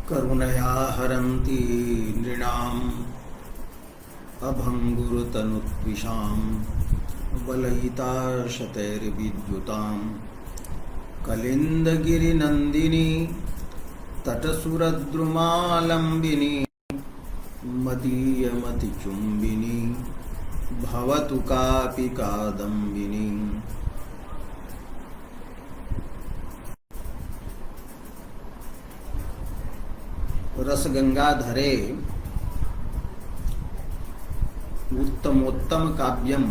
करुणया हरन्ति नृणाम् अभङ्गुरतनुत्विषां बलयिता शतैर्विद्युतां कलिन्दगिरिनन्दिनी तटसुरद्रुमालम्बिनी मदीयमतिचुम्बिनी भवतु कापि कादम्बिनी। रसगंगाधरे उत्तमोत्तम काव्यम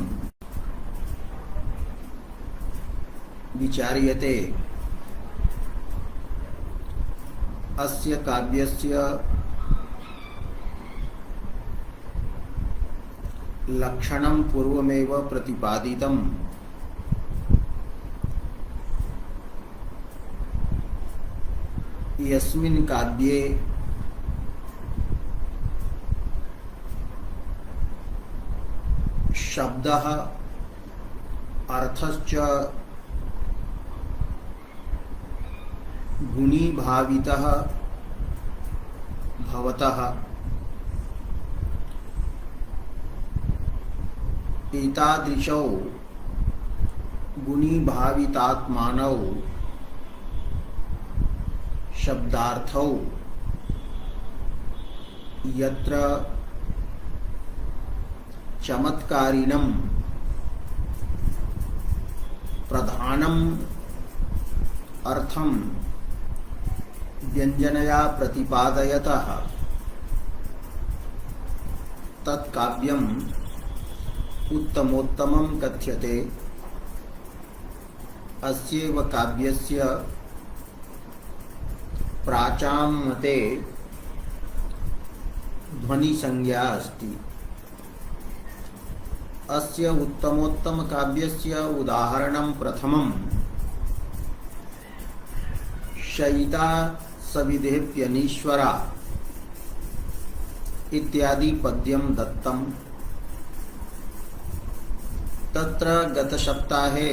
विचार्यते। अस्य काव्यस्य लक्षणं पूर्वमेव प्रतिपादितम्। यस्मिन् काव्ये शब्दः अर्थश्च गुणीभावितः भवतः एतादृशौ गुणीभावितात्मानौ शब्दार्थौ यत्र चमत्कारिणं प्रधानम् अर्थं व्यंजनया प्रतिपादयतः तत्काव्यम् उत्तमोत्तमं कथ्यते। अस्यैव काव्यस्य प्राचां मते ध्वनिसंज्ञा अस्ति। अस्य उत्तमोत्तम काव्यस्य उदाहरणं प्रथमं शयिता सविधेऽप्यनीश्वरा इत्यादि पद्यं दत्तम्। तत्र गतसप्ताहे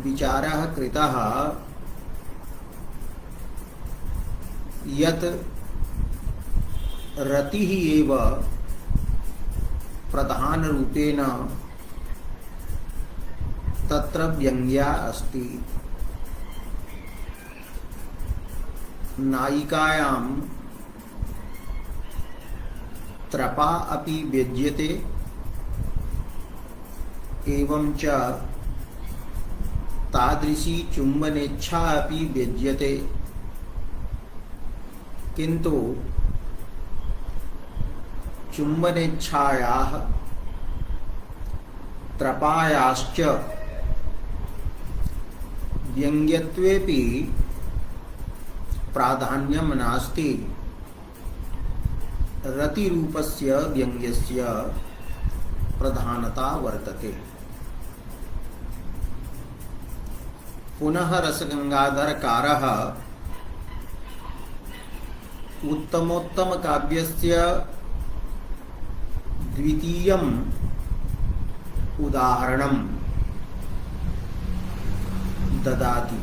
विचारः कृतः यत् रतिः एव प्रधानरूपेण तत्र व्यङ्ग्या अस्ति। नायिकायां त्रपा अपि व्यज्यते एवं च तादृशी चुम्बनेच्छा अपि व्यज्यते, किन्तु चुम्बनेच्छायाः त्रपायाश्च व्यङ्ग्यत्वेपि प्राधान्यं नास्ति। रतिरूपस्य व्यङ्ग्यस्य प्रधानता वर्तते। पुनः रसगंगाधरकारः उत्तमोत्तम काव्यस्य द्वितीयम् उदाहरणं ददाति।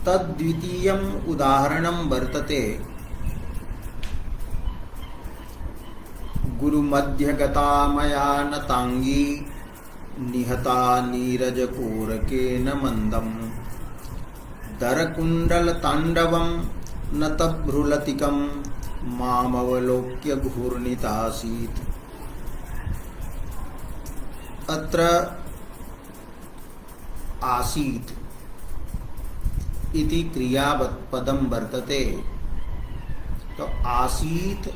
तद्वितीयम् उदाहरणं वर्तते गुरुमध्यगता मया नतांगी निहता नीरजकोरकेन मन्दं दरकुण्डलताण्डवं नतभ्रुलतिकं मामवलोक्य घूर्णितासीत्। अत्र आसीत् इति क्रियापदं वर्तते। तो आसीत्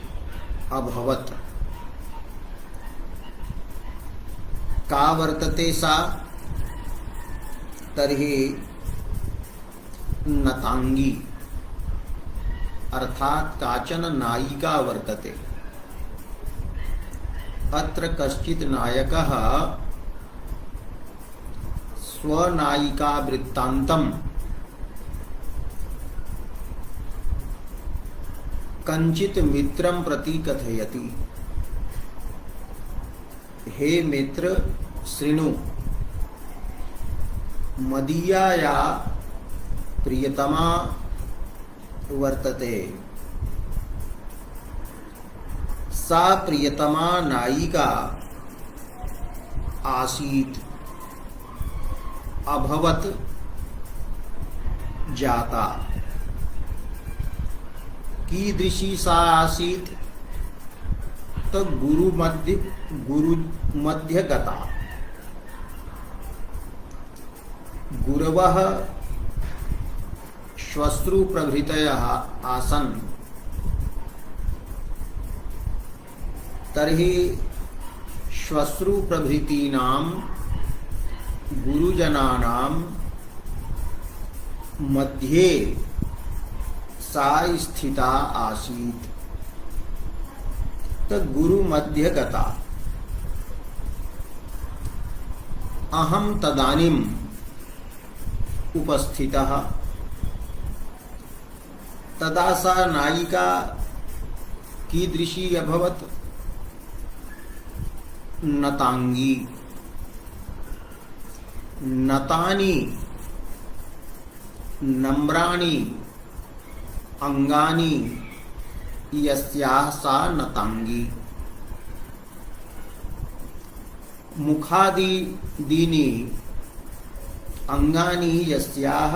अभवत् का वर्तते सा? तर्हि नतांगी अर्थात काचन नायिका वर्तते। अत्र कश्चित् नायकः स्वनायिका वृत्तान्तं कंचित मित्रं प्रति कथयति। हे मित्र, शृणु मदीया या प्रियतमा वर्तते सा प्रियतमा नायिका आसीत् अभवत जाता। कीदृशी सा आसीत् तो गुरु मध्य गता। गुरवः श्वश्रु प्रभृतयः आसन् तर्हि श्वश्रु प्रभृतीनां गुरुजनानां मध्ये सा स्थिता आसीत् तो गुरु मध्य गता। अहं तदानीम् उपस्थितः तदा सा नायिका कीदृशी अभवत् नतांगी। नतानि नम्राणि अंगानि यस्याः सा नतांगी। मुखादीनि अंगानि यस्याः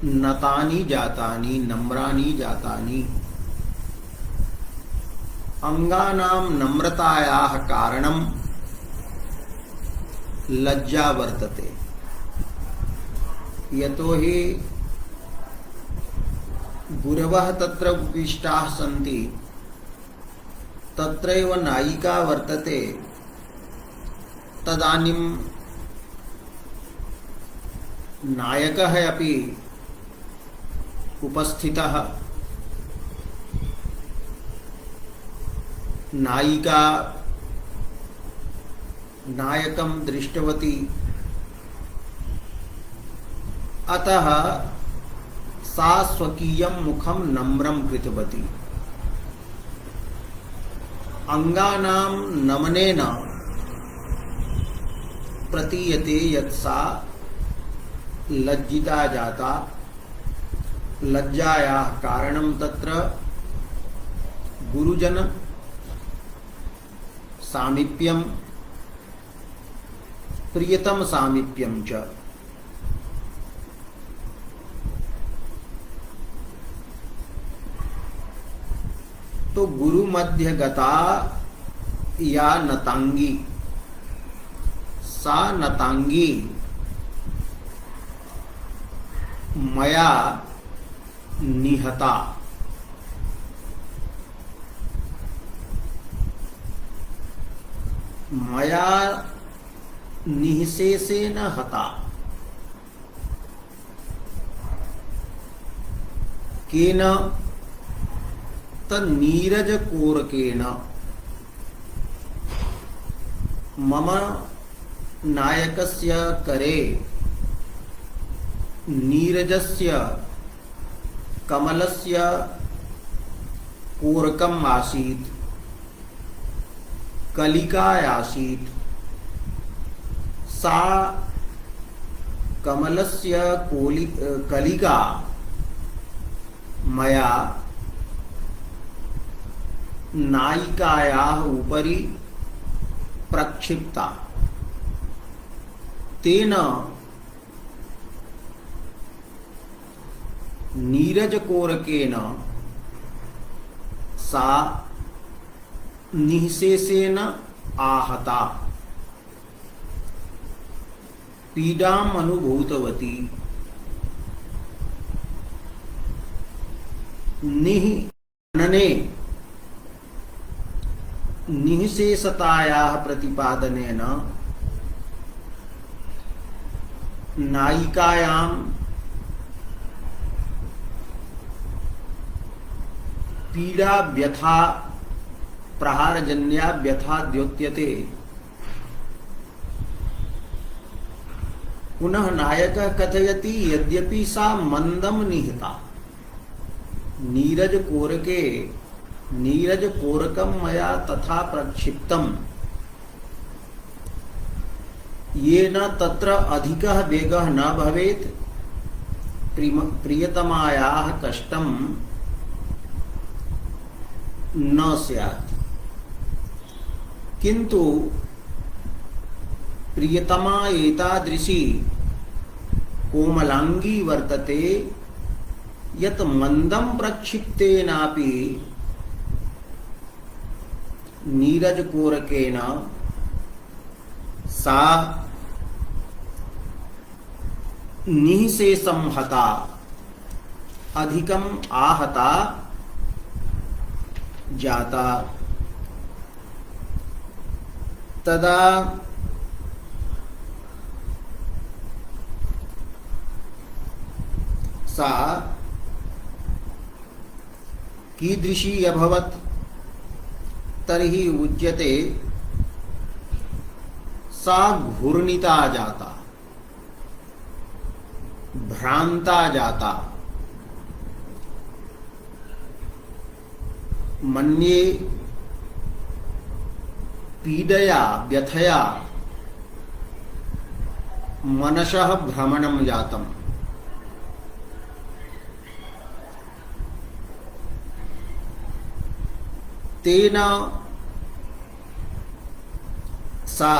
नतानि जातानि नम्राणि जातानि। अंगानां नम्रतायाः कारणं लज्जा वर्तते। यतोहि गुरवः तत्र उपविष्टाः सन्ति तत्रैव नायिका वर्तते। तदानीं नायकः अपि उपस्थितः। नायिका नायकं दृष्टवती। अतः सा स्वकीयं मुखं नम्रं कृतवती। अंगानां नमनेन प्रतीयते यत् सा लज्जिता जाता। लज्जायाः कारणं तत्र गुरुजन सामीप्यं प्रियतम सामीप्यं च। तो गुरु मध्य गता या नतांगी, सा नतांगी मया निहता। मया निःशेषेण हता। केन नीरजकोरकेण। मम नायकस्य करे नीरजस्य कमलस्य कोरकम् आसीत्, कलिका आसीत्। सा कमलस्य कलिका मया नायिकायाः उपरि प्रक्षिप्ता। तेन नीरजकोरकेन सा निःशेषेण आहता। पीडाम् अनुभूतवती। निःनने निःशेषतायाः प्रतिपादनेन नायिकायां पीड़ा व्यथा प्रहारजन्या व्यथा द्योत्यते। पुनः नायकः कथयति यद्यपि सा मंदम निहता। नीरज कोरकम मया तथा प्रक्षिप्तम। येन तत्र अधिकः वेगः न भवेत्, प्रियतमायाः कष्टं न स्यात्। किन्तु प्रियतमा एतादृशी कोमलांगी वर्तते यत् मंदं प्रक्षिप्तेनापि नीरजकोरकेण सा निःशेषं हता, अधिकम् आहता जाता। तदा सा कीदृशी अभवत् तर्हि उच्यते सा घूर्णिता जाता, भ्रांता जाता। मन्ये पीडया व्यथया मनसः भ्रमणं जातम्। तेन सा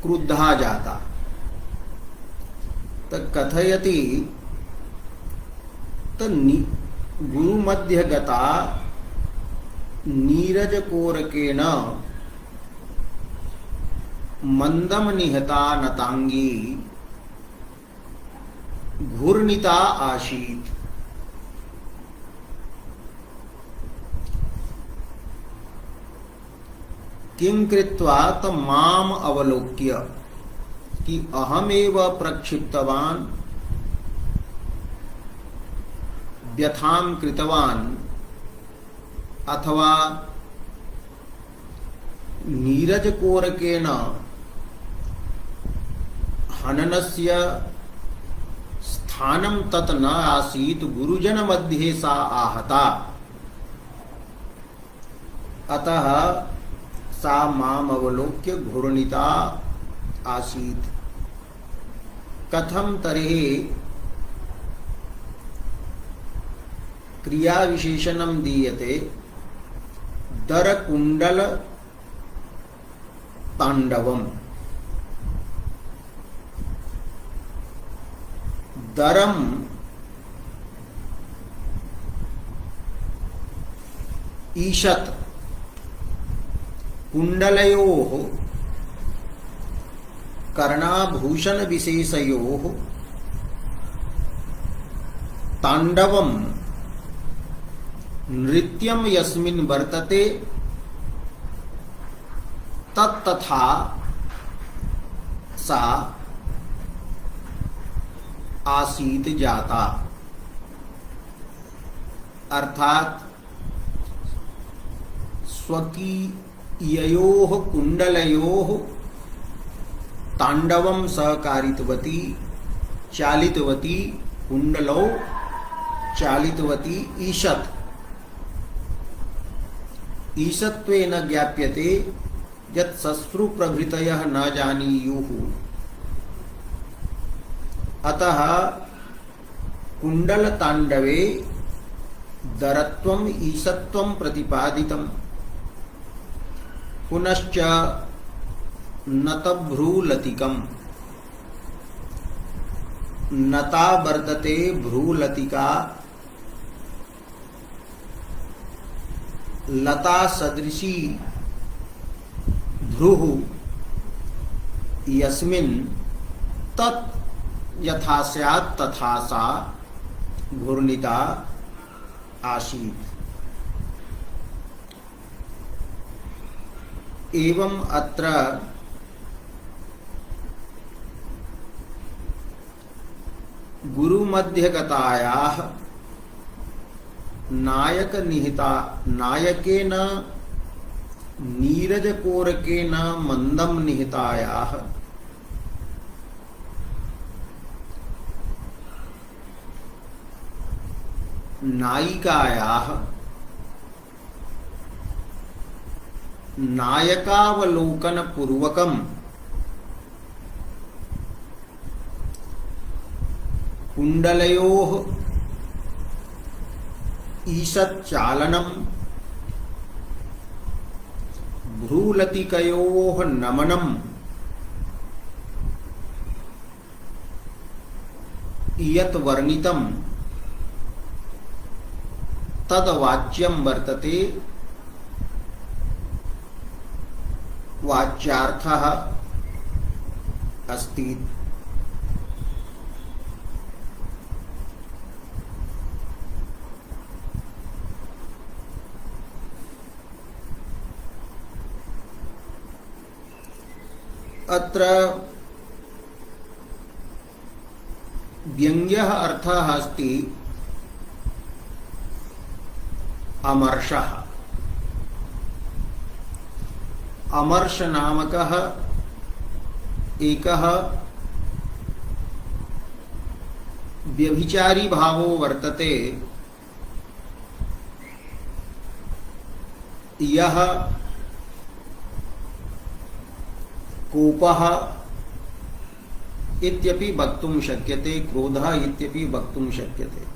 क्रुद्धा जाता। कथयति गुरुमध्य गता नीरजकोरकेण मंदम निहता नतांगी घूर्णिता आसीत्। किं कृत्वा माम अवलोक्य कि अहमेव प्रक्षिप्तवान्, व्यथां कृतवान्, अथवा नीरजकोरकेण हननस्य स्थानं तत् न आसीत्, गुरुजन मध्ये सा आहता। अतः सा माम अवलोक्य घूर्णिता आसीत्। कथं तर्हि क्रिया विशेषणं दीयते दरकुंडल तांडवम। दरम ईशत कुंडलयोः कर्णाभूषण विशेषयोः तांडवम नृत्यं यस्मिन् वर्तते तत्तथा सा आसीत जाता। अर्थात स्वकीययोः कुंडलयोः तांडवं सहकारितवती, चालितवती, कुंडलौ चालितवती। ईशत् ईशत्वेन ज्ञाप्यते यत् शश्रु प्रभृतयः न जानीयुः। अतः कुंडल तांडवे दरत्वम् ईशत्वं प्रतिपादितम्। पुनश्च नतभ्रूलतिकम्, नता वर्तते भ्रूलतिका, लता सदृशी भ्रूः यस्मिन् तत् यथा स्यात् तथा सा घूर्णिता आसीत्। एवं अत्र गुरुमध्यगतायाः नायकेन नीरजकोरकेन मंदं निहितायाः नायिकायाः नायकावलोकनपूर्वकं कुण्डलयोः ईषच्चालनं भ्रूलतिकयोः नमनं यत् वर्णितं तद्वाच्यं वर्तते वाच्यार्थः अस्ति। अत्र व्यङ्ग्यः अर्थः अस्ति अमर्षः। अमर्ष नामकः एकः व्यभिचारी भावो वर्तते, यः कोपः इत्यपि वक्तुं शक्यते, क्रोधः इत्यपि वक्तुं शक्यते,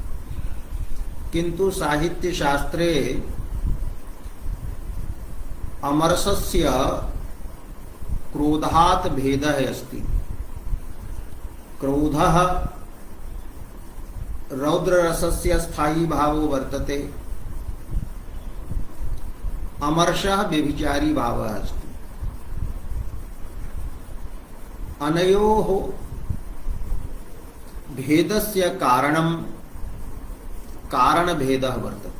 किन्तु साहित्यशास्त्रे अमर्षस्य क्रोधात् भेदः अस्ति। क्रोधः रौद्ररसस्य स्थायी भावो वर्तते, अमर्षः व्यभिचारी भावः अस्ति। अनयोः भेदस्य कारणभेदः वर्तते।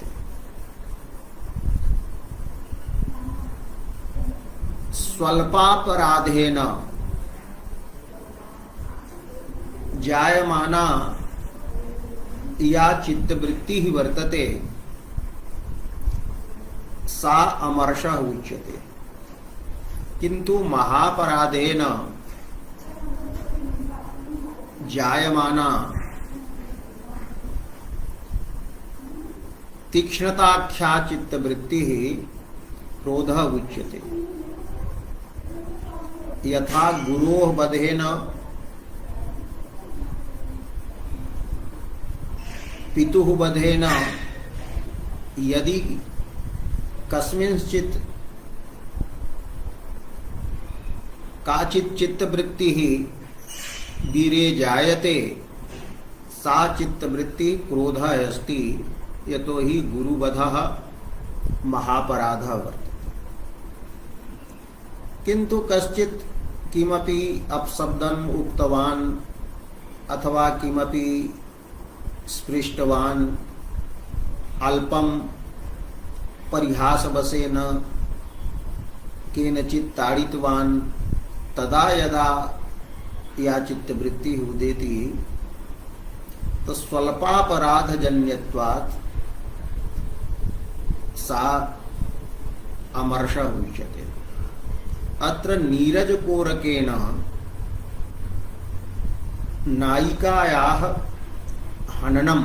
स्वल्पापराधेन जायमाना या चित्तवृत्तिः वर्तते सा अमर्षः उच्यते, किन्तु महापराधेन जायमाना तीक्ष्णताख्या चित्तवृत्तिः क्रोधः उच्यते। यथा गुरोः वधेन पितुः वधेन यदि कस्मिंश्चित् काचित् चित्तवृत्तिः वीरे जायते, सा चित्तवृत्ति क्रोधः अस्ति, यतो हि गुरुवधः महापराधः वर्तते। किन्तु कश्चित् किमपि अपशब्दम् उक्तवान् अथवा किमपि स्पृष्टवान्, अल्पं परिहासवशेन केनचित् ताडितवान्, तदा यदा या चित्तवृत्तिः उदेति तो स्वल्पापराधजन्यत्वात् सा अमर्षः उच्यते। अत्र नीरजकोरकेण नायिकायाः हननं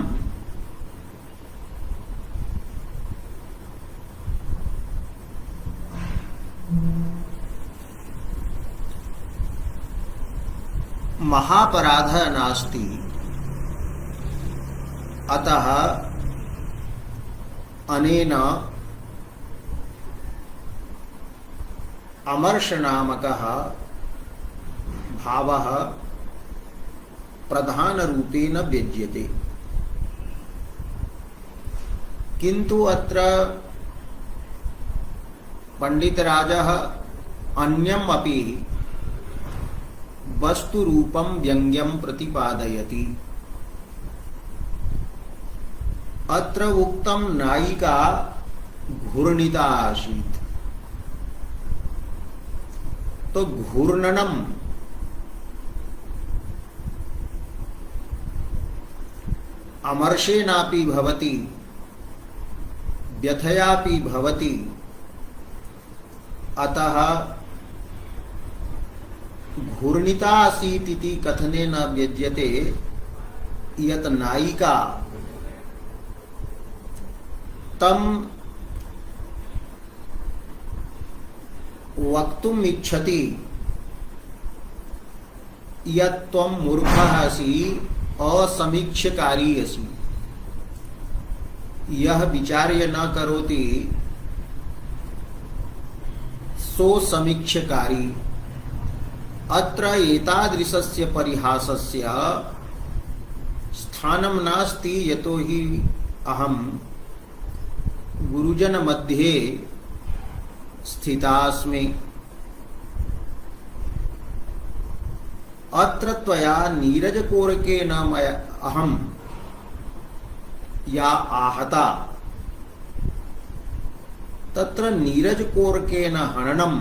महापराधः नास्ति, अतः अनेन अमर्ष नामकः भावः प्रधान रूपेण व्यज्यते। किन्तु अत्र पंडितराजः अन्यम् अपि वस्तुरूपं व्यङ्ग्यं प्रतिपादयति। अत्र उक्तं नायिका घूर्णिता आसीत्, तो घूर्णनम अमर्षेणापि भवति, व्यथयापि भवति। अतः घूर्णिता आसीत् इति कथने न व्यज्यते, यत् नायिका तम वक्तुम इच्छति यत् त्वं मूर्खः असि असमीक्षकारी असि। यह विचार्य न करोति सो समीक्षकारी। अत्र एतादृशस्य परिहासस्य स्थानं नास्ति, यतो हि अहं गुरुजन मध्ये स्थितास्मि। अत्र त्वया नीरजकोरकेन मया अहं या आहता, तत्र नीरजकोरकेन हननं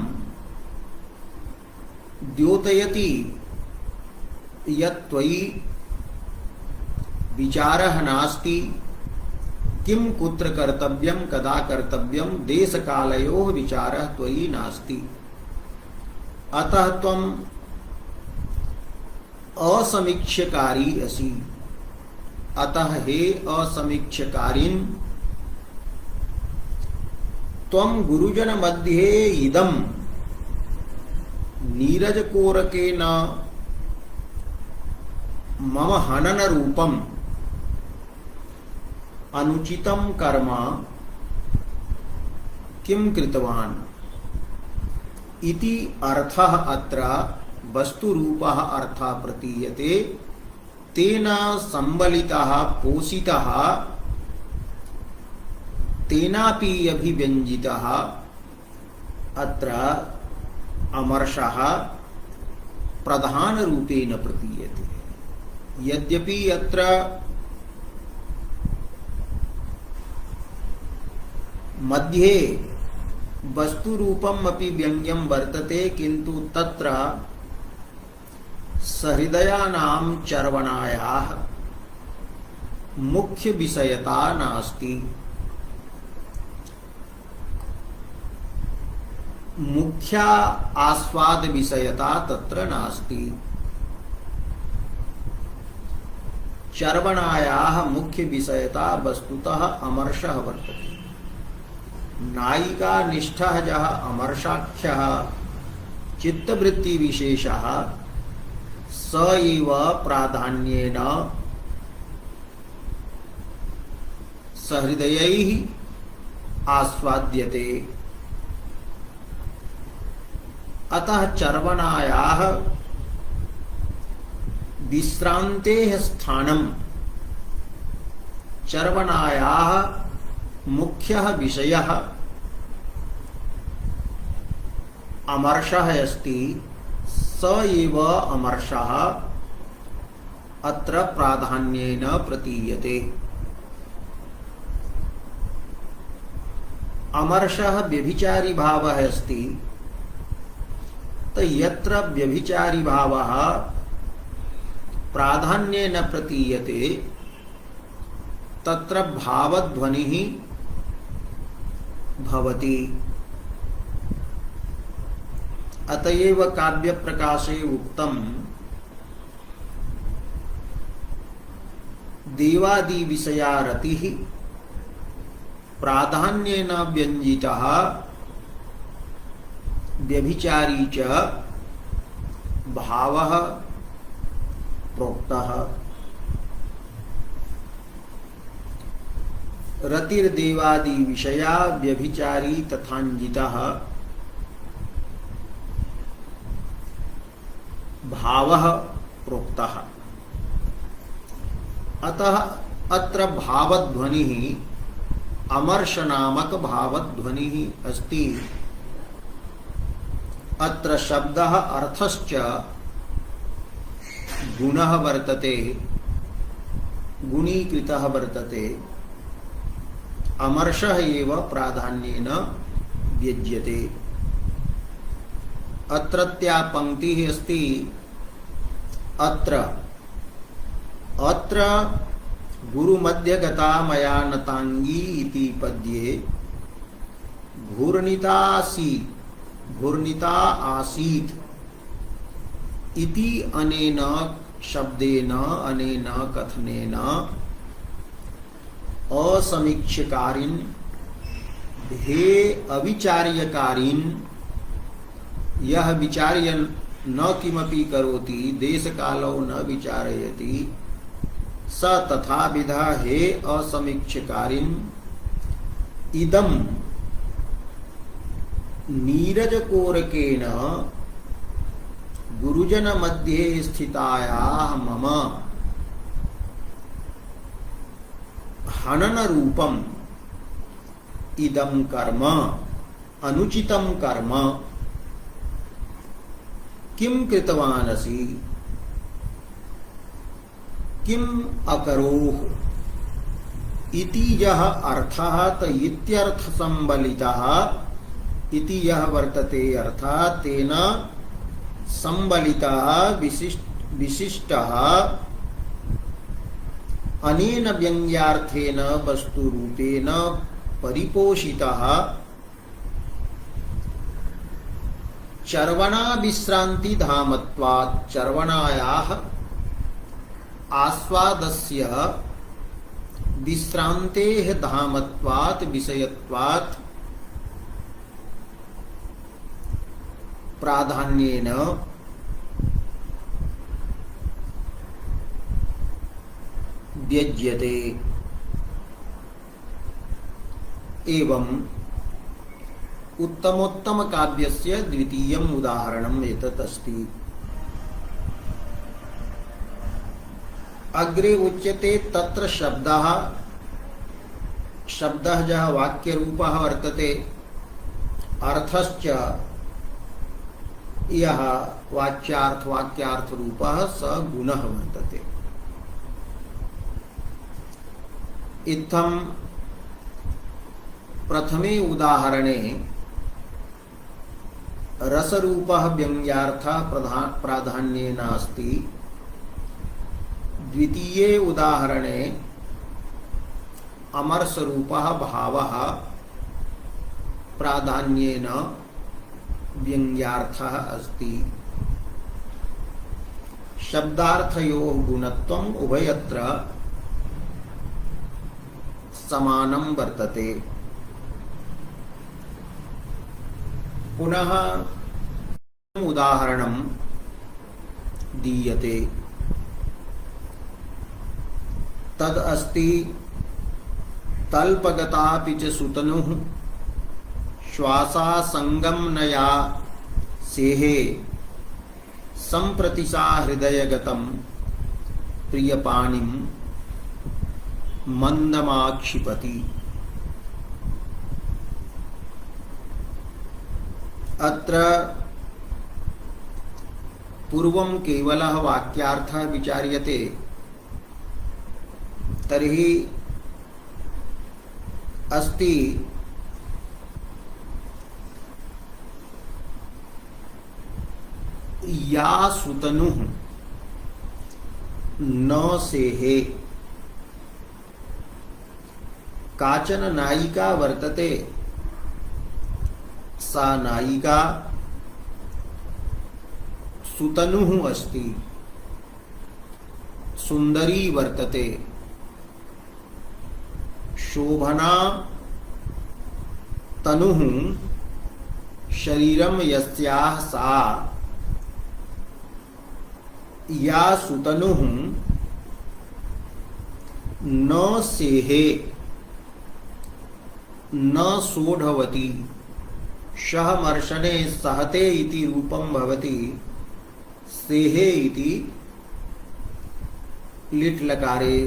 द्योतयति यत् त्वयि विचारः नास्ति। किं कुत्र कर्तव्यं कदा कर्तव्यं देशकालयोः विचारः त्वयि नास्ति। अतः त्वं असमीक्षकारी असि। अतः हे असमीक्षकारिन्, त्वं गुरुजन मध्ये इदं नीरजकोरकेन मम हनन रूपम अनुचितं कर्म किं कृतवान् इति अर्थः अत्र वस्तुरूपः अर्थः प्रतीयते। तेन संबलितः पोषितः तेनापि अभिव्यञ्जितः अत्र अमर्षः प्रधान रूपेण प्रतीयते। यद्यपि अत्र मध्ये वस्तुरूपम् अपि व्यङ्ग्यं वर्तते, किन्तु तत्र सहृदयानां चर्वणायाः मुख्य विषयता नास्ति। मुख्या आस्वाद विषयता तत्र नास्ति। चर्वणायाः मुख्य विषयता वस्तुतः अमर्षः वर्तते। नायिका निष्ठः यः अमर्षाख्यः चित्तवृत्ति विशेषः स एव प्राधान्येन सहृदयैः आस्वाद्यते। अतः चर्वणायाः विश्रान्तेः स्थानं चर्वणायाः मुख्यः विषयः अमर्षः अस्ति। स एव अमर्षः अत्र प्राधान्येन प्रतीयते। अमर्षः व्यभिचारी भावः अस्ति। तो यत्र व्यभिचारी भावः प्राधान्येन प्रतीयते तत्र भावध्वनिः भवति। अतएव काव्य प्रकाशे उक्तम देवादि विषया रतिः प्राधान्येन व्यञ्जितः व्यभिचारी च भावः प्रोक्तः। रतिर्देवादि विषया व्यभिचारी तथान्जितः भावः प्रोक्तः। अतः अत्र भावध्वनिः अमर्ष नामक भावध्वनिः अस्ति। अत्र शब्दः अर्थश्च गुणः वर्तते, गुणीकृतः वर्तते। अमर्षः एव प्राधान्येन व्यज्यते। अत्रत्या पंक्तिः अस्ति अत्र अत्र गुरुमध्यगता मया नतांगी इति पद्ये घूर्णिता आसीत् इति अनेन शब्देन अनेन कथनेन असमीक्षकारिन् हे अविचार्यकारीन्, यह विचार्य न किमपि करोति, देश कालो न विचारयति, स तथा विधा हे असमीक्षकारीन्, इदं नीरजकोरकेण गुरुजन मध्ये स्थितायाः मम हनन रूपम इदं कर्म अनुचितं कर्म किं कृतवानसि किम अकरोः इति यः अर्थः त इत्यर्थ संबलितः इति यः वर्तते अर्थः तेन संबलितः विशिष्टः अनेन व्यंग्यार्थेन वस्तुरूपेण परिपोषितः चर्वणा विश्रांति धामत्वात्, चर्वणायाः आस्वादस्य विश्रांतेः धामत्वात् विषयत्वात् प्राधान्येन व्यज्यते। एवं उत्तमोत्तम काव्यस्य द्वितीयम् उदाहरणम् एतत् अस्ति। अग्रे उच्यते तत्र शब्दः यः वाक्यरूपः वर्तते, अर्थश्च यः वाक्यार्थ रूपः स गुणः वर्तते। इत्थं प्रथमे उदाहरणे रसरूपः व्यङ्ग्यार्थः प्राधान्येन अस्ति, द्वितीये उदाहरणे अमरसरूपः भावः प्राधान्येन व्यङ्ग्यार्थः अस्ति। शब्दार्थयोः गुणत्वम् उभयत्र समानं वर्तते। पुनः उदाहरणं दीयते, तद् अस्ति तल्पगतापि च सुतनुः श्वासा संगमनया सेहे संप्रतिशा हृदयगतं प्रियपाणिं मंदमाक्षिपति। अत्र पूर्वं केवलः वाक्यार्थः विचार्यते, तर्हि अस्ति या सुतनुः न सेहे। काचन नायिका वर्तते, सा नायिका सुतनुः अस्ति, सुंदरी वर्तते, शोभना तनुः शरीरम यस्याः सा या सुतनुः न सेहे न सोढवती। शहमर्शने सहते इति रूपं भवति, सेहे इति लिट् लकारे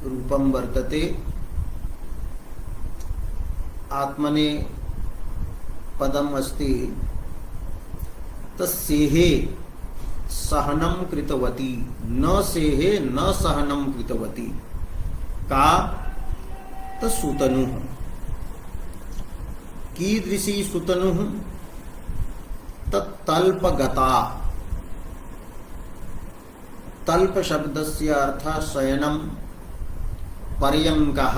रूपं वर्तते। आत्मने पदम् अस्ति, तस्सेहे सहनं कृतवती, न सेहे न सहनं कृतवती। का तसुतनुः। कीदृशी सुतनुः? तल्पगता। तल्प शब्दस्य अर्थः शयनं, पर्यङ्कः,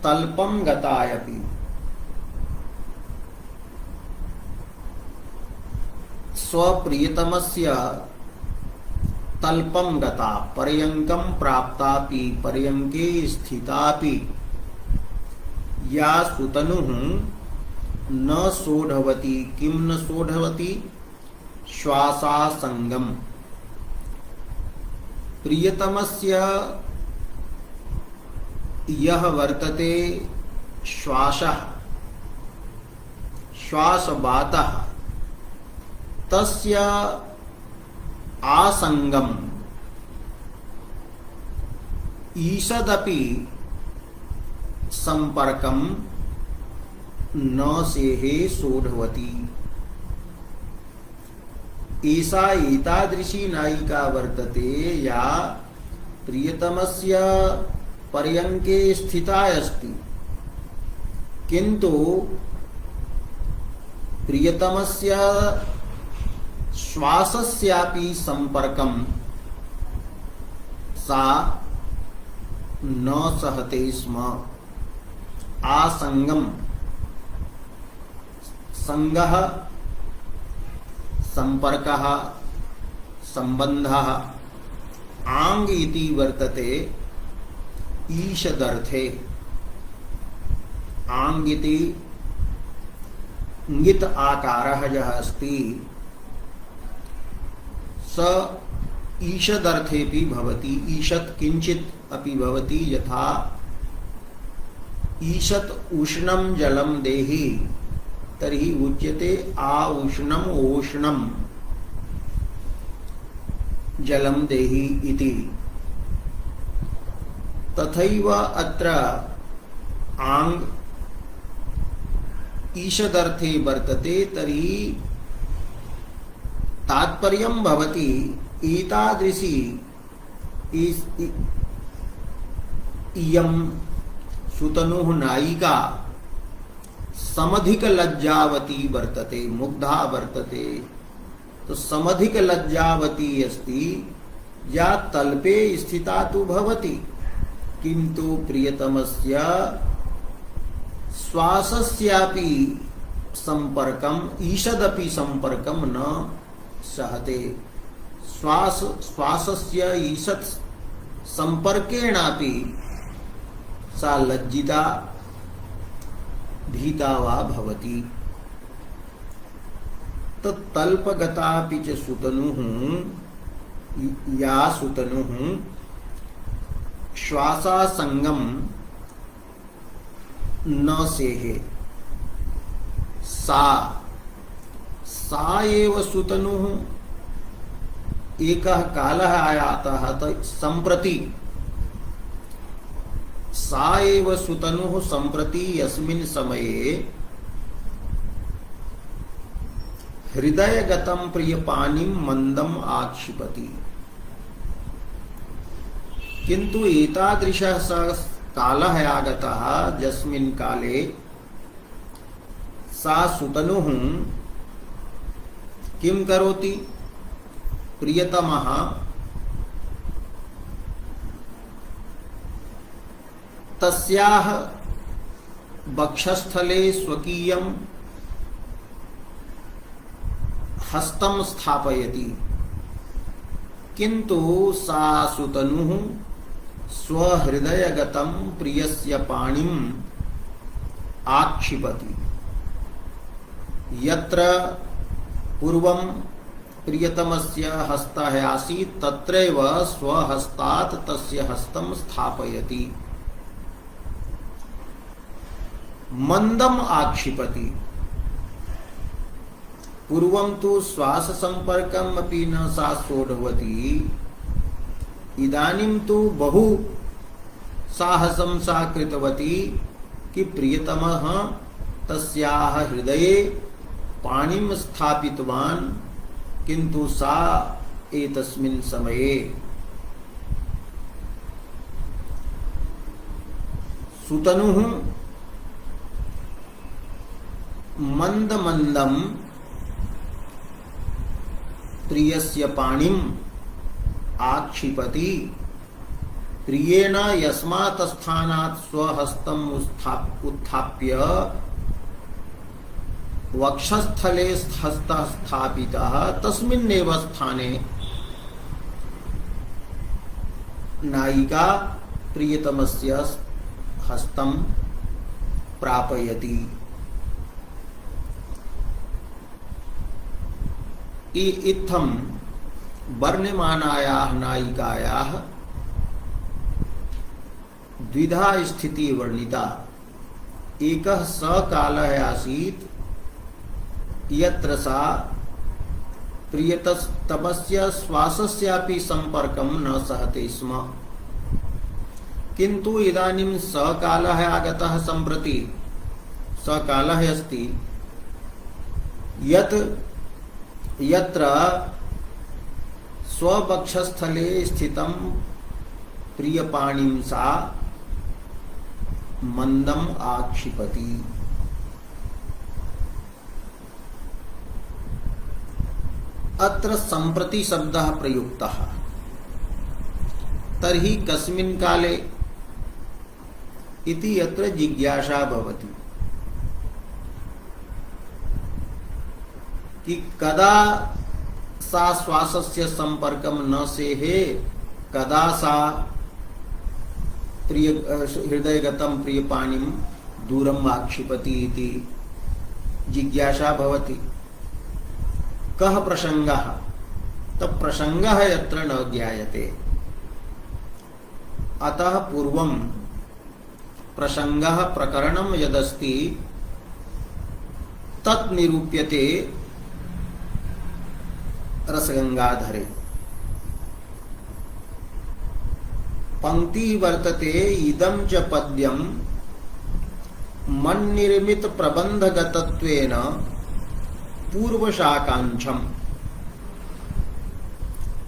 तल्पं गतायपि। स्वप्रियतमस्य तल्पं गता, पर्यङ्कं प्राप्तापि, पर्यङ्के स्थितापि। या सुतनुः न सोढवती किं न सोढवती श्वासासंगम प्रियतमस्य यह वर्तते श्वासः श्वासवातः तस्य आसंगम ईषदपि संपर्कम न सेहे सोढवती। ऐसा एतादृशी नायिका वर्तते या प्रियतमस्य पर्यङ्के स्थिता अस्ति किन्तु प्रियतमस्य श्वासस्यापि संपर्कं सा न सहते स्म। आसंगम संगः संपर्कः संबंधः आंग इति वर्तते ईषदर्थे। आंग इति ङित आकारः यः अस्ति स ईषदर्थेपि भवति। ईषत् किंचित् अपि भवति। यथा ईषत् उष्णं जलं देहि तर्हि उच्यते आ उष्णम ओष्णम जलं देहि इति। तथैव अत्र आंग ईषदर्थे वर्तते तर्हि तात्पर्यं भवति एतादृशी इयं सुतनुः नायिका समधिक लज्जावती वर्तते मुग्धा वर्तते। तो समधिक लज्जावती अस्ति या तल्पे स्थिता तु भवति किन्तु प्रियतमस्य श्वासस्यापि संपर्कम ईषदपि संपर्कम न सहते। श्वासस्य ईषत् संपर्केणापि सा लज्जिता भीता वा भवति। तल्पगतापि च सुतनुः या सुतनुः श्वासासंगम न सेहे सा एव सुतनुः। एकः कालः आयातः सम्प्रति सा एव सुतनुः सम्प्रति यस्मिन् समये हृदयगतं प्रियपानिं मन्दम् आक्षिपति। किन्तु एतादृशः स कालः आगतः यस्मिन् काले सा सुतनुः किं करोति? प्रियतमः तस्याः वक्षस्थले स्वकीयं हस्तं स्थापयति किन्तु सा सुतनुः स्वहृदयगतं प्रियस्य पाणिम् आक्षिपति। यत्र पूर्वं प्रियतमस्य हस्तः आसीत् तत्रैव स्वहस्तात् तस्य हस्तं स्थापयति। मंदम आक्षिपति। पूर्वं तु श्वास संपर्कम् अपि न सा सोढवती। इदानीं तु बहु साहसं सा कृतवती कि प्रियतमः तस्याः हृदये पाणिं स्थापितवान् किन्तु सा एतस्मिन् समये सुतनुः मंद मंदम प्रियस्य पाणिम् आक्षिपति। प्रियेण यस्मात् स्थानात् स्वहस्तम् उत्थाप्य वक्षस्थले हस्तः स्थापितः तस्मिन्नेव स्थाने नायिका प्रियतमस्य हस्तं प्रापयति। इत्थं वर्ण्यमानायाः नायिकायाः द्विधा स्थिति वर्णिता। एकः स कालः आसीत् यत्र सा प्रियतमस्य श्वासस्यापि संपर्कं न सहते स्म, किन्तु इदानीं स कालः आगतः सम्प्रति। स कालः अस्ति यत्र स्ववक्षस्थले स्थितं प्रियपाणिं सा मंदम आक्षिपति। अत्र सम्प्रति शब्दः प्रयुक्तः। तर्हि कस्मिन् काले इति यत्र जिज्ञासा भवति कि कदा सा श्वासस्य संपर्कं न सेहे, कदा सा प्रिय हृदयगतं प्रियपाणिं दूरम् आक्षिपति इति जिज्ञासा भवति। कः प्रसंगः? तत् प्रसंगः यत्र न ज्ञायते। अतः पूर्वं प्रसंगः प्रकरणं यदस्ति तत् निरूप्यते रसगंगाधरे। पंक्ति वर्तते इदं च पद्यं मन्निर्मित प्रबंधगतत्वेन पूर्वशाकांक्षम्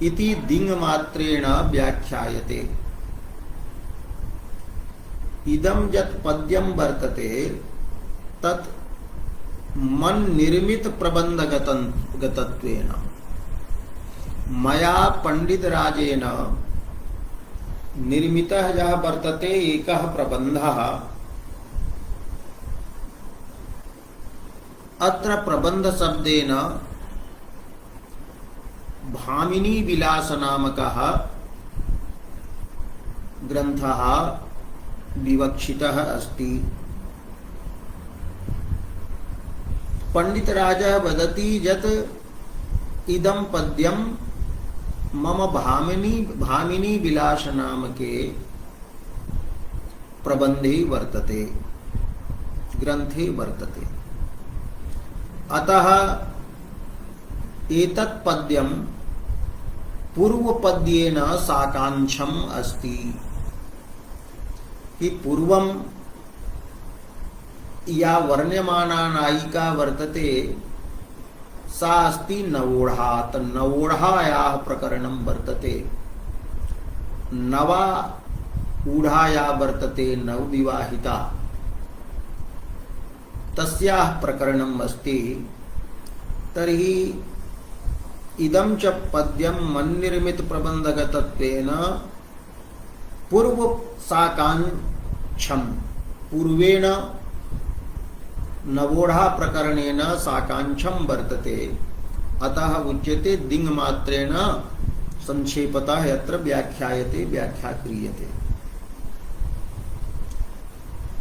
इति दिङ्मात्रेण व्याख्यायते। इदं यत् पद्यं वर्तते तत् मन्निर्मित प्रबंधगतत्वेन मया पंडितराजेन निर्मितः यः वर्तते एकः प्रबन्धः। अत्र प्रबन्ध शब्देन भामिनी विलास नामकः ग्रन्थः विवक्षितः अस्ति। पंडितराजः वदति यत् इदं पद्यं मम भामिनी विलास नामके प्रबंधे वर्तते, ग्रंथे वर्तते। अतः एतत् पद्यं पूर्वपद्येन साकांक्षम् अस्ति। कि पूर्वं या वर्ण्यमाना नायिका वर्तते सा अस्ति नवोढा। नवोढायाः प्रकरणं वर्तते। नवा ऊढाया वर्तते नवविवाहिता, तस्याः प्रकरणम् अस्ति। तर्हि इदं च पद्यं मन्निर्मित प्रबन्धगतत्वेन पूर्वसाकांक्षम्, पूर्वेण नवोढा प्रकरणेन साकांक्षं वर्तते। अतः उच्यते दिङ्मात्रेण संक्षेपतः यत्र व्याख्यायते, व्याख्या क्रियते।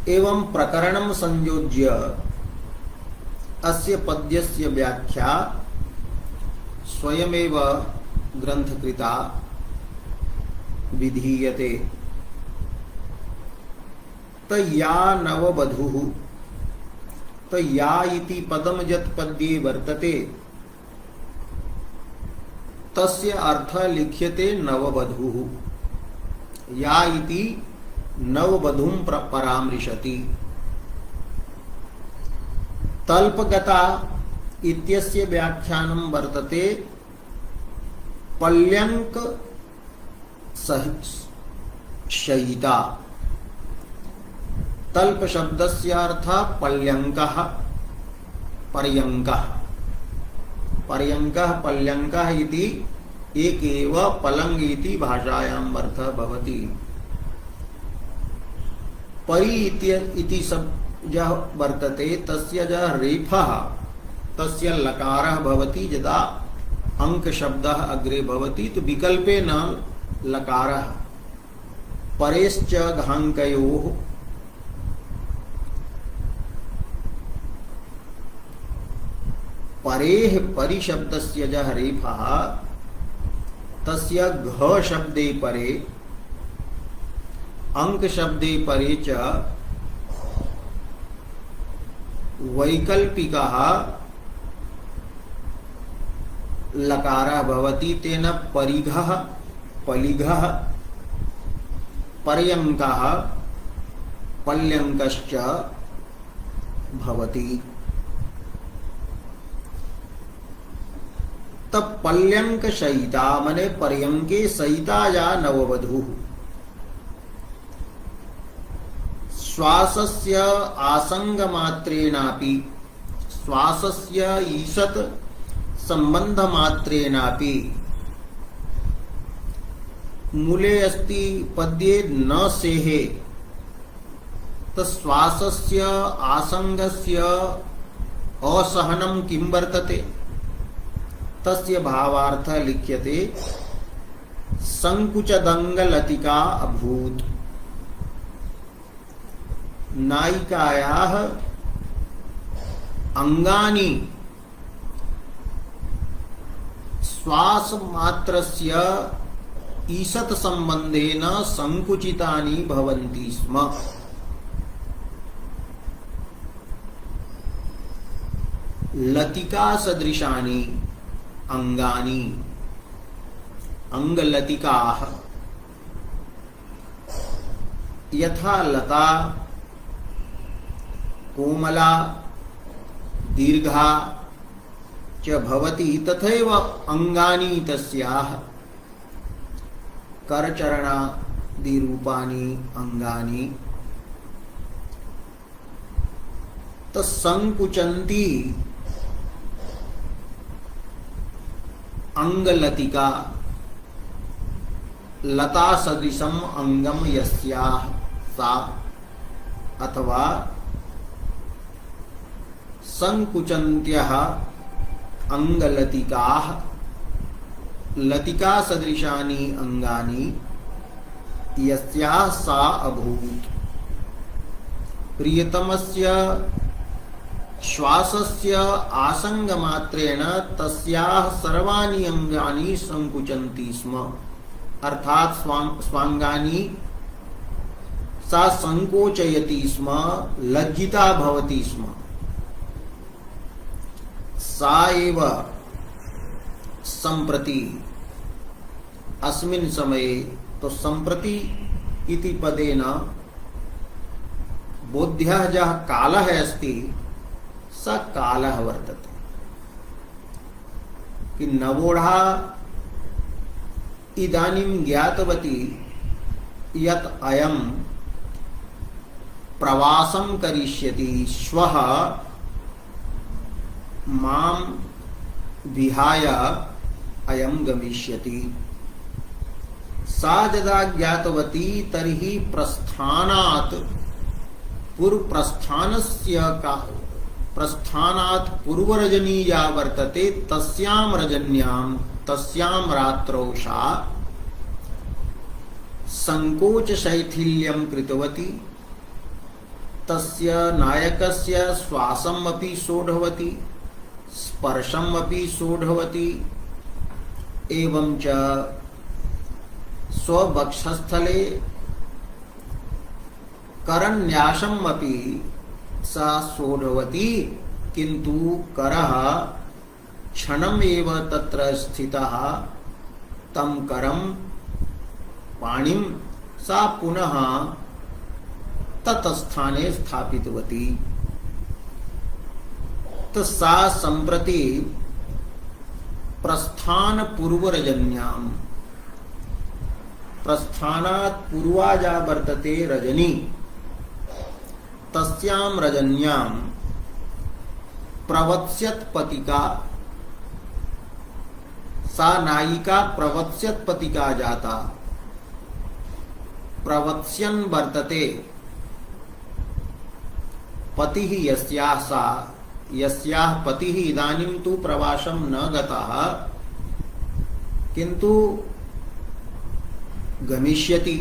एवं प्रकरणं संयोज्य अस्य पद्यस्य व्याख्या स्वयमेव ग्रंथकृता विधीयते। तया नववधूः, तया इति पदम यत् पद्ये वर्तते तस्य अर्थ लिख्यते नववधूः। या इति नववधूं परामृशति। तल्पगता इत्यस्य व्याख्यानं वर्तते पल्यंक शयिता। तल्प शब्दस्य अर्थः पल्यंकः, पर्यंकः। पर्यंकः पल्यंकः इति एक एव पलंग इति भाषायाम् अर्थः भवति। परि इति यः वर्तते तस्य यः रेफः तस्य लकारः भवति। यदा अंक शब्दः अग्रे भवति तो विकल्पेन लकारः। परेश्च घाङ्कयोः परेः परिशब्दस्य यः रेफः तस्य घ शब्दे परे अंक शब्दे परे च वैकल्पिकः लकारः भवति तेन परिघः पलिघः पर्यङ्कः पल्यङ्कश्च भवति। तब पल्यंक सहिता मने पर्यंके सहिता या नववधू श्वासस्य आसंग मात्रेणापि श्वासस्य ईषत् संबंध मात्रेणापि मूले अस्ति पद्ये न सेहे तश्वासस्य आसंगस्य असहनं किं वर्तते तस्य भावार्थ लिख्यते संकुचदंगलतिका अभूत। नायिकायाः अंगानि श्वास मात्रस्य ईषत् संबंधेन संकुचितानि भवन्ति स्म। लतिका सदृशानि अंगानि अंगलतिकाः यथा लता कोमला दीर्घा च भवति तथैव अंगानि तस्याः करचरणादि रूपाणि अंगानि तत्संकुचन्ति अंगलतिका लता सदृशम अंगम यस्याः सा अथवा संकुचन्त्यः अंगलतिकाः लतिका सदृशानि अंगानि यस्याः सा अभूत्। प्रियतमस्य श्वासस्य आसंगमात्रेण तस्याः सर्वाणि अंगानि संकुचन्ति स्म। अर्थात स्वांगानि सा संकोचयति स्म लज्जिता भवति स्म। सा एव संप्रति अस्मिन् समये तो संप्रति इति पदेन बोध्यः यः कालः अस्ति स कालः वर्तते कि नवोढा इदानीं ज्ञातवती यत् अयं प्रवासं करिष्यति श्वः मां विहाय अयं गमिष्यति। सा यदा ज्ञातवती तर्हि प्रस्थानात् प्रस्थानात् पूर्वरजनी या वर्तते तस्यां रजन्यां तस्यां रात्रौ सा संकोच शैथिल्यं कृतवती। तस्य नायकस्य श्वासम् अपि सोढवती स्पर्शम् अपि सोढवती एवं च स्ववक्षस्थले करन्यासम् अपि सा सोढवती किन्तु करः क्षणमेव तत्र स्थितः तं करं पाणिं सा पुनः तत्स्थाने स्थापितवती। तो सा संप्रति प्रस्थान पूर्वरजन्यां प्रस्थानात् पूर्वाजा वर्तते रजनी तस्यां रजन्यां प्रवत्स्यत् पतिका सा नायिका प्रवत्स्यत् पतिका जाता प्रवत्स्यन् वर्तते पतिः यस्याः सा यस्याः पतिः इदानीं तु प्रवासं न गतः किन्तु गमिष्यति।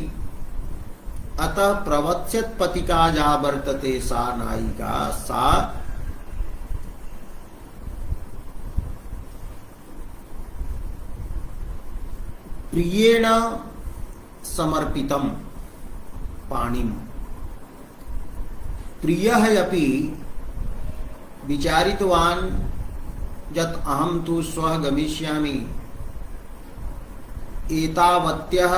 अतः प्रवत्स्यत् पतिका या वर्तते सा नायिका सा प्रियेण समर्पितम पाणिम। प्रियः अपि विचारितवान् यत् अहं तु श्वः गमिष्यामि, एतावत्यः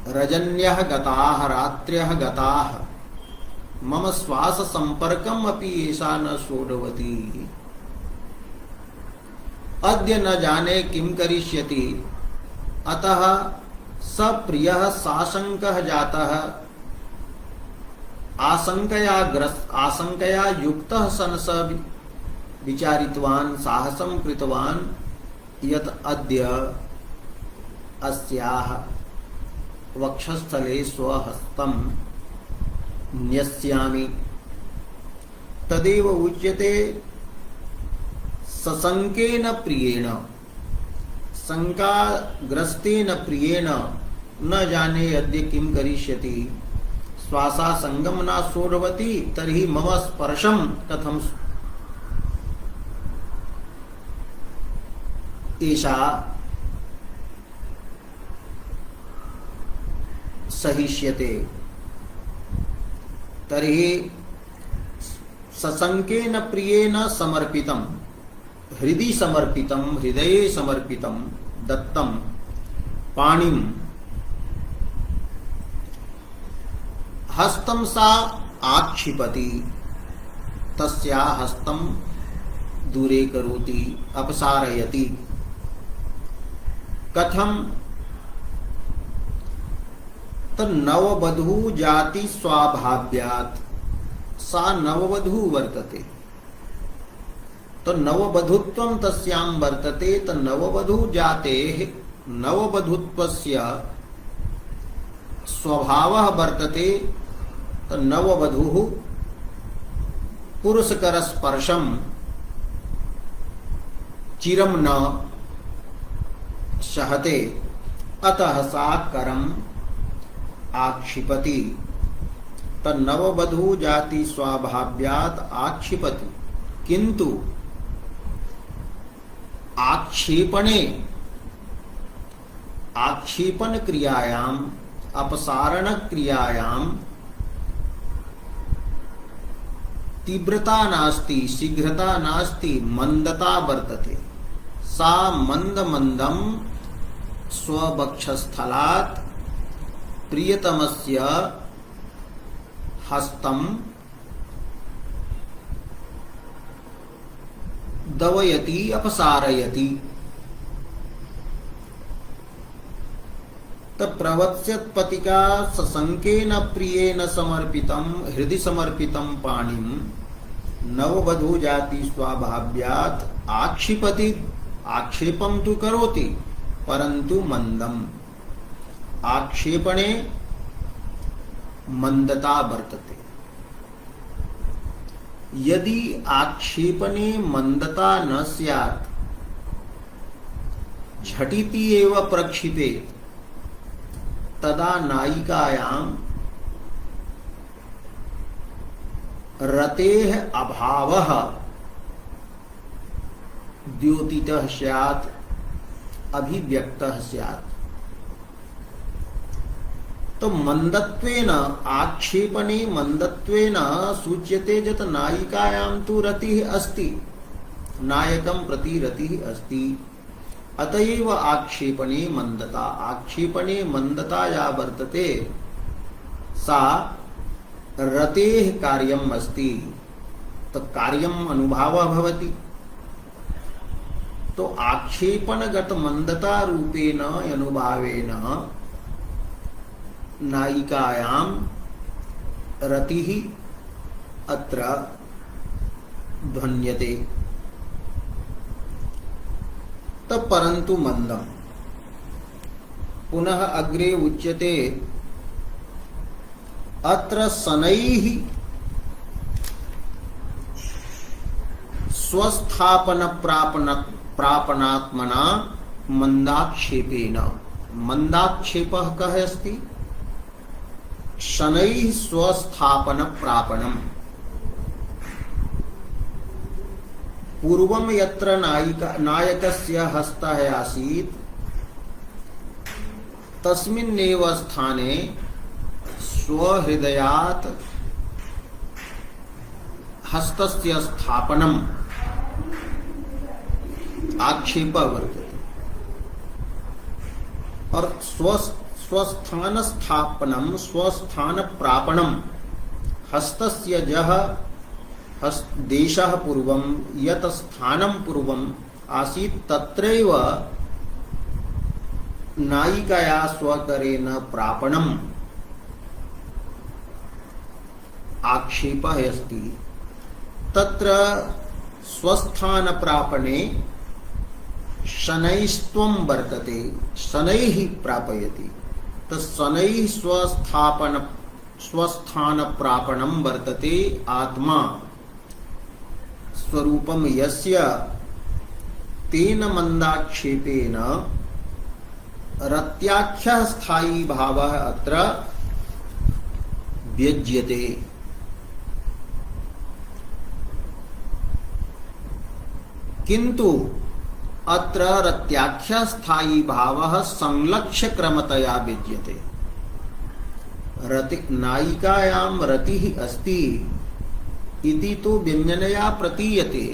रजन्यः गताः रात्र्यः गताः, मम श्वास संपर्कम अपि एषा न सोढवती, अद्य न जाने किं करिष्यति। अतः स प्रियः साशंकः जातः, आशंकया युक्तः सन स विचारितवान्, साहसं कृतवान् यत् अद्य अस्याः वक्षस्थले स्वहस्तं न्यस्यामि। तदेव उच्यते सशंकेन प्रियेण, शंकाग्रस्तेन प्रियेण, न जाने अद्य किं करिष्यति, श्वासासंगम न सोढवती, तर्हि मम स्पर्शं कथं एषा सहिष्यते। तर्हि सशंकेन प्रियेण समर्पितम, हृदि समर्पितम, हृदये समर्पितम दत्तम पाणिम हस्तं सा आक्षिपति, तस्या हस्तं दूरे करोति, अपसारयति। कथम? नववधू जाति स्वाभाव्यात्, सा नववधू वर्तते, तो नववधुत्वं तस्यां वर्तते। तो नववधू जातेः नववधुत्वस्य स्वभावः वर्तते। तो नववधूः पुरुषकरस्पर्शं चिरं न सहते, अतः सा करम आक्षिपति। तन्नववधू जाति स्वाभाव्यात् आक्षिपति, किंतु आक्षेपणे, आक्षेपण क्रियायां, अपसारण क्रियायां तीव्रता नास्ति, शीघ्रता नास्ति, मंदता वर्तते। सा मंद मंदम स्ववक्षस्थलात् प्रियतमस्य हस्तं दवयति, अपसारयति। प्रवत्स्यत्पतिका सशंकेन प्रियेण समर्पितं, हृदि समर्पितं पाणिं नववधू जाति स्वाभाव्यात् आक्षिपति। आक्षेपं तु करोति, परंतु मंदम, आक्षेपणे मंदता वर्तते। यदि आक्षेपणे मंदता न स्यात्, झटिति एव प्रक्षिपेत्, तदा नायिकायां रतेः अभावः द्योतितः स्यात्, अभिव्यक्तः स्यात्। तो मंदत्वेन, आक्षेपणे मंदत्वेन सूच्यते यत् नायिकायां तु रतिः अस्ति, नायकं प्रति रतिः अस्ति। अतएव आक्षेपणे मंदता, आक्षेपणे मंदता या वर्तते सा रतेः कार्यम् अस्ति, तो कार्यम् अनुभावः भवति। तो आक्षेपणगत मंदता रूपेण अनुभावेन नायिकायां रतिः अत्र ध्वन्यते। परंतु मंदम, पुनः अग्रे उच्यते अत्र शनैः स्वस्थापन प्रापणात्मना मंदाक्षेपेन। मंदाक्षेपः कः अस्ति? शनैः स्वस्थापन प्रापणम्। पूर्वं यत्र नायकस्य हस्तः आसीत्, तस्मिन्नेव स्थाने स्वहृदयात् हस्तस्य स्थापनम आक्षेप वर्तते और स्वस्थान स्थापनम स्वस्थान प्रापणम हस्तस्य जह देशः पूर्वं यत् स्थानं पूर्वं आसीत् तत्रैव नायिकाया स्वकरेण प्रापणम आक्षेपः अस्ति। तत्र स्वस्थान प्रापणे शनैस्त्वं वर्तते, शनैः प्रापयति, शनैः स्वस्थान प्रापणं वर्तते। आत्मा स्वरूपम यस्य तेन मंदाक्षेपेन रत्याख्यः स्थायी भावः अत्र व्यज्यते। किंतु अत्र रत्याख्यः स्थायी भावः संलक्ष्य क्रमतया व्यज्यते। नायिकायां रतिः अस्ति इति तो व्यञ्जनया प्रतीयते,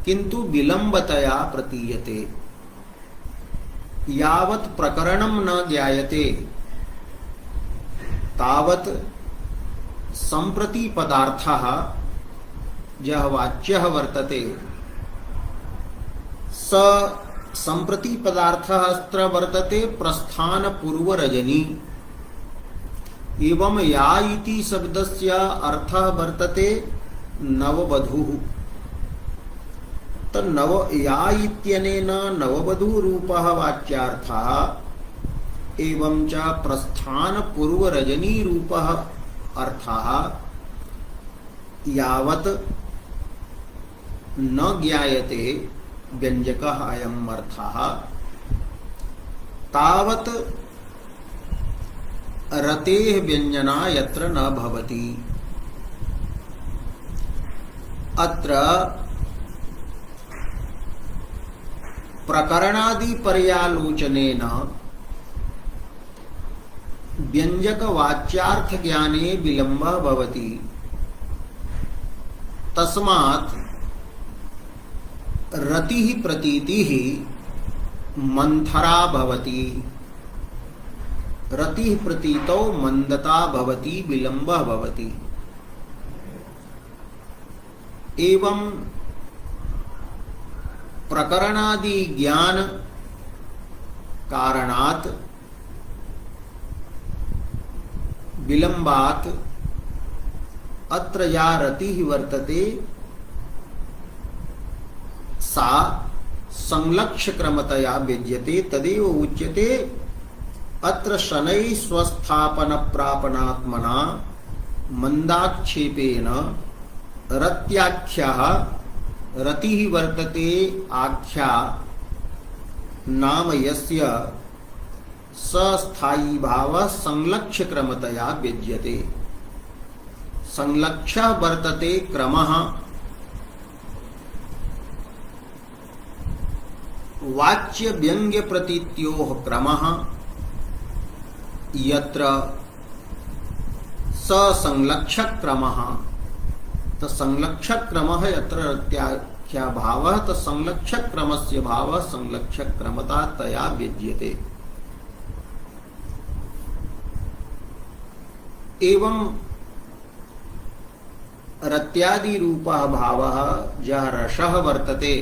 किंतु विलंबतया प्रतीयते। यावत् प्रकरणं न ज्ञायते तावत् संप्रति पदार्थः यः वाच्यः वर्तते स संप्रति पदार्थः अत्र वर्तते प्रस्थान पूर्व रजनी। एवं या इति शब्दस्य अर्थः वर्तते नववधूः। नव या इत्यनेन नववधूरूपः वाच्यार्थः एवं च प्रस्थान पूर्व रजनी रूपः अर्थः यावत् न ज्ञायते व्यंजकः अयम् अर्थः तावत् रतेः व्यञ्जना यत्र न भवति। अत्र प्रकरणादि पर्यालोचनेन व्यंजक वाच्यार्थ ज्ञाने विलंबः भवति। तस्मात् रतिः प्रतीतिः मंथरा भवति। रतिः प्रतीतौ मंदता भवति, विलंबः भवति। एवं प्रकरणादि ज्ञान कारणात् विलंबात् अत्र या रतिः वर्तते सा संलक्ष्य क्रमतया व्यज्यते। तदेव उच्यते अत्र शनैः स्वस्थापन प्रापणात्मना मंदाक्षेपेन रत्याख्यः रतिः वर्तते आख्या नाम यस्य सस्थायी भावः संलक्ष्य क्रमतया व्यज्यते। संलक्ष्य वर्तते क्रमः वाच्य व्यंग्य प्रतीत्योः क्रमः यत्र संलक्षक क्रमः। तो संलक्षक क्रमः यत्र रत्याख्या भावः तो संलक्षक क्रमस्य भावः संलक्षक क्रमता तया व्यज्यते। एवं रत्यादि रूपः भावः यः रसः वर्तते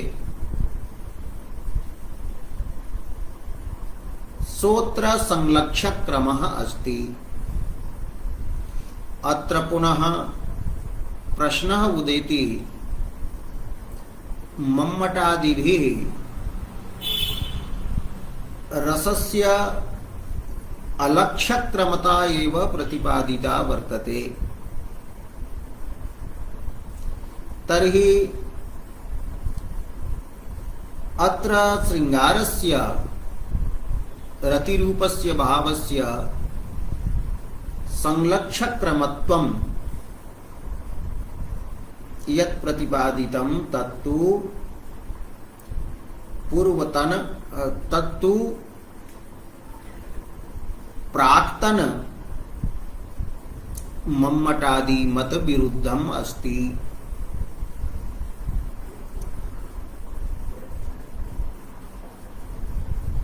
सोत्र संलक्षक क्रमः अस्ति। अत्र पुनः प्रश्नः उदेति मम्मटादिभिः रसस्य अलक्षक क्रमता एव प्रतिपादिता वर्तते। तर्हि अत्र श्रृंगारस्य रतिरूपस्य भावस्य संलक्षक क्रमत्वं यत् प्रतिपादितं तत्तु पूर्वतन तत्तु प्राक्तन मम्मटादि मत विरुद्धम अस्ति।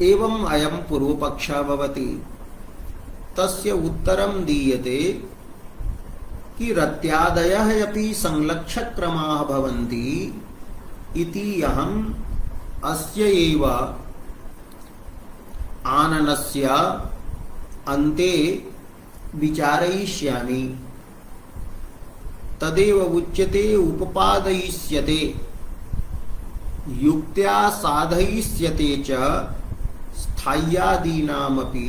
एवं अयम पूर्व पक्षः भवति। तस्य उत्तरं दीयते कि रत्यादयः अपि संलक्षक्रमाः भवन्ति इति अहम् अस्य एव आननस्य अन्ते विचारयिष्यामि। तदेव उच्यते उपपादयिष्यते युक्त्या साधयिष्यते च स्थाय्यादीनामपि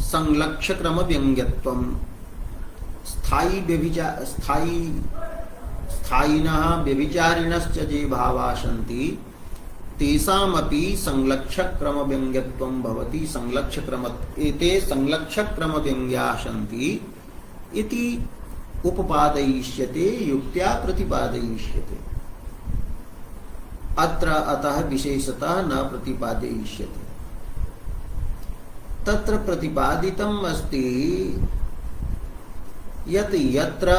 संलक्ष्यक्रम व्यङ्ग्यत्वम्। स्थायिनः व्यभिचारिणश्च ये भावा सन्ति तेषामपि संलक्ष्यक्रम व्यङ्ग्यत्वं भवति। एते संलक्ष्यक्रम व्यङ्ग्याः सन्ति इति उपपादयिष्यते युक्त्या प्रतिपादयिष्यते। अत्र अतः विशेषतः न प्रतिपादयिष्यते। तत्र प्रतिपादितम् अस्ति यत् यत्र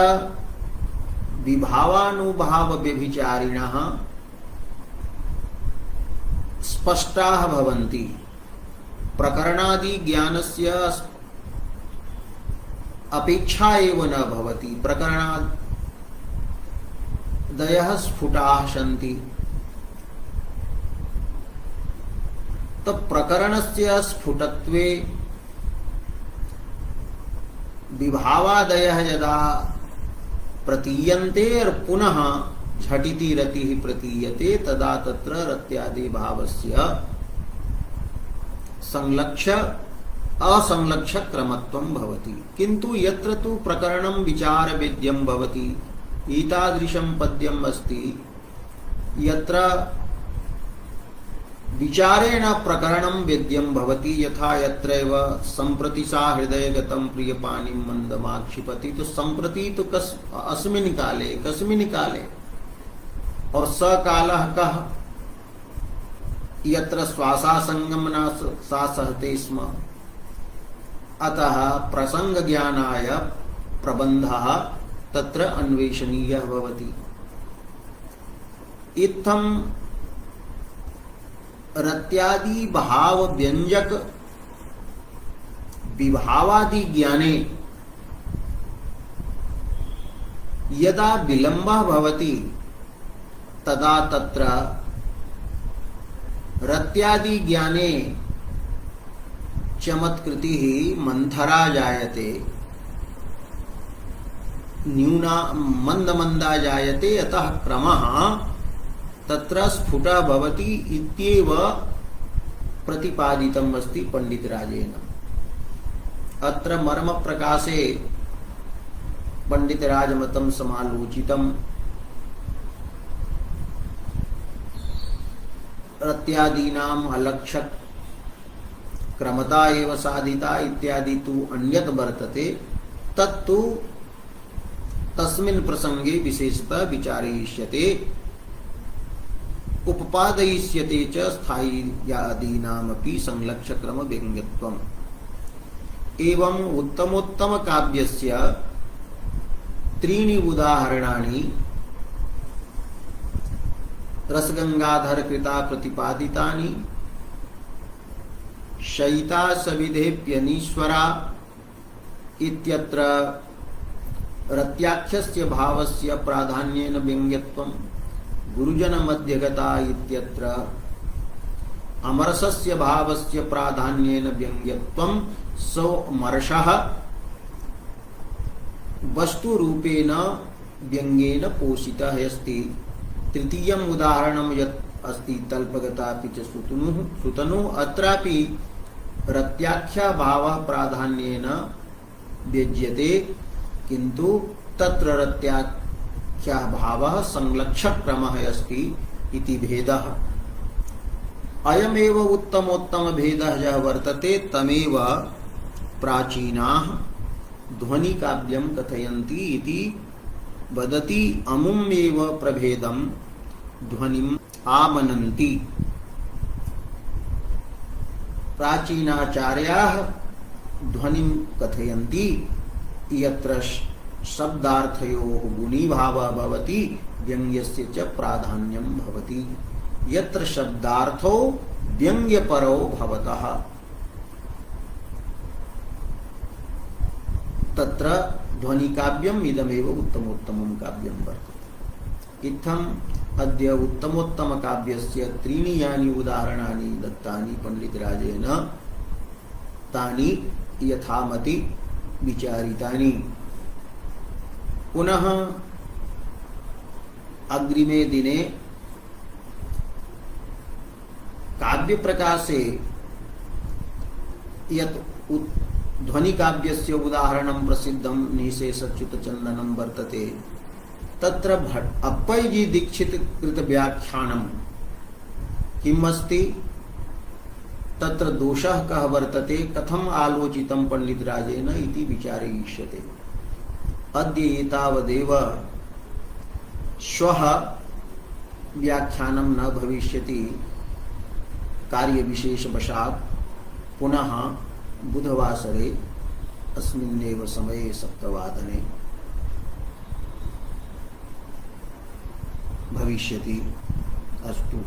विभावानुभाव व्यभिचारिणः स्पष्टाः भवन्ति, प्रकरणादि ज्ञानस्य अपेक्षा एव न भवति, प्रकरणादयः स्फुटाः सन्ति। प्रकरणस्य स्फुटत्वे विभावादयः यदा प्रतीयन्ते और पुनः झटिति रतिः प्रतीयते तदा तत्र रत्यादि भावस्य संलक्ष्य असंलक्ष्य क्रमत्वं भवति। किन्तु यत्र तु प्रकरणं विचार वेद्यं भवति एतादृशं पद्यम् अस्ति यत्र विचारेण प्रकरणं वेद्यं भवति। यथा यत्रैव सम्प्रति सा हृदयगतं प्रियपाणिं मन्दमाक्षिपति। तो सम्प्रति तो अस्मिन् काले कस्मिन् काले और स कालः कः यत्र श्वासासंगमना सा सहते स्म। अतः प्रसंग ज्ञानाय प्रबन्धः तत्र अन्वेषणीयः भवति। इत्थं रत्यादि भाव व्यंजक विभावादि ज्ञाने यदा विलम्बः भवति तदा तत्र रत्यादि ज्ञाने चमत्कृतिः मंथरा जायते, न्यूना मंदमंदा जायते। अतः क्रमः तत्र स्फुटः भवति इत्येव प्रतिपादितम् अस्ति पंडितराजेन। अत्र मर्म प्रकाशे पंडितराजमतं समालोचितम्। रत्यादीनाम् अलक्षक क्रमता एव साधिता इत्यादि तु अन्यत् वर्तते। तत्तु तस्मिन् प्रसंगे विशेषतः विचारयिष्यते। उपपादयिष्यते च स्थायीयादीनामपि संलक्ष्यक्रम व्यङ्ग्यत्वम्। एवं उत्तमोत्तम काव्यस्य त्रीणि उदाहरणानि रसगंगाधर कृता प्रतिपादितानि। शयिता सविधेप्यनीश्वरा इत्यत्र रत्याख्यस्य भावस्य प्राधान्येन व्यङ्ग्यत्वम्। गुरुजन मध्यगता इत्यत्र अमरसस्य भावस्य प्राधान्येन व्यङ्ग्यत्वम्। सो मर्षः वस्तुरूपेण व्यङ्ग्येन पोषितः अस्ति। तृतीयम् उदाहरणं यत् अस्ति तल्पगतापि च सुतनुः। अत्रापि रत्याख्या भावः प्राधान्येन व्यज्यते किन्तु तत्र रत्याख्या भावः संलक्ष्यक्रमः अस्ति इति भेदः। अयमेव उत्तमोत्तम भेदः यः वर्तते तमेव प्राचीनाः ध्वनि काव्यं कथयन्ति इति वदति। अमुमेव प्रभेदं ध्वनिम् आमनन्ति। प्राचीनाचार्याः ध्वनिं कथयन्ति यत्र शब्दार्थयोः गुणीभावः भवति व्यङ्ग्यस्य च प्राधान्यं भवति। यत्र शब्दार्थो व्यङ्ग्यपरो भवतः तत्र ध्वनिकाव्यम् इदमेव उत्तमोत्तमं काव्यं वर्तते। इत्थम् अद्य उत्तमोत्तमकाव्यस्य त्रीणि यानि उदाहरणानि दत्तानि पण्डितराजेन तानि यथामति विचारितानि। पुनः अग्रिमे दिने काव्य प्रकाशे यत् ध्वनिकाव्यस्य उदाहरणं प्रसिद्धं निशेषच्युतचन्दनं वर्तते तत्र अप्पय्यजी दीक्षित कृत व्याख्यानं किम् अस्ति तत्र दोषः कः वर्तते कथम् आलोचितं पण्डितराजेन इति विचारयिष्यते। अद्य एतावदेव। श्वः व्याख्यानं न भविष्यति कार्यविशेषवशात्। पुनः बुधवासरे अस्मिन्नेव समये 7:00 भविष्यति। अस्तु।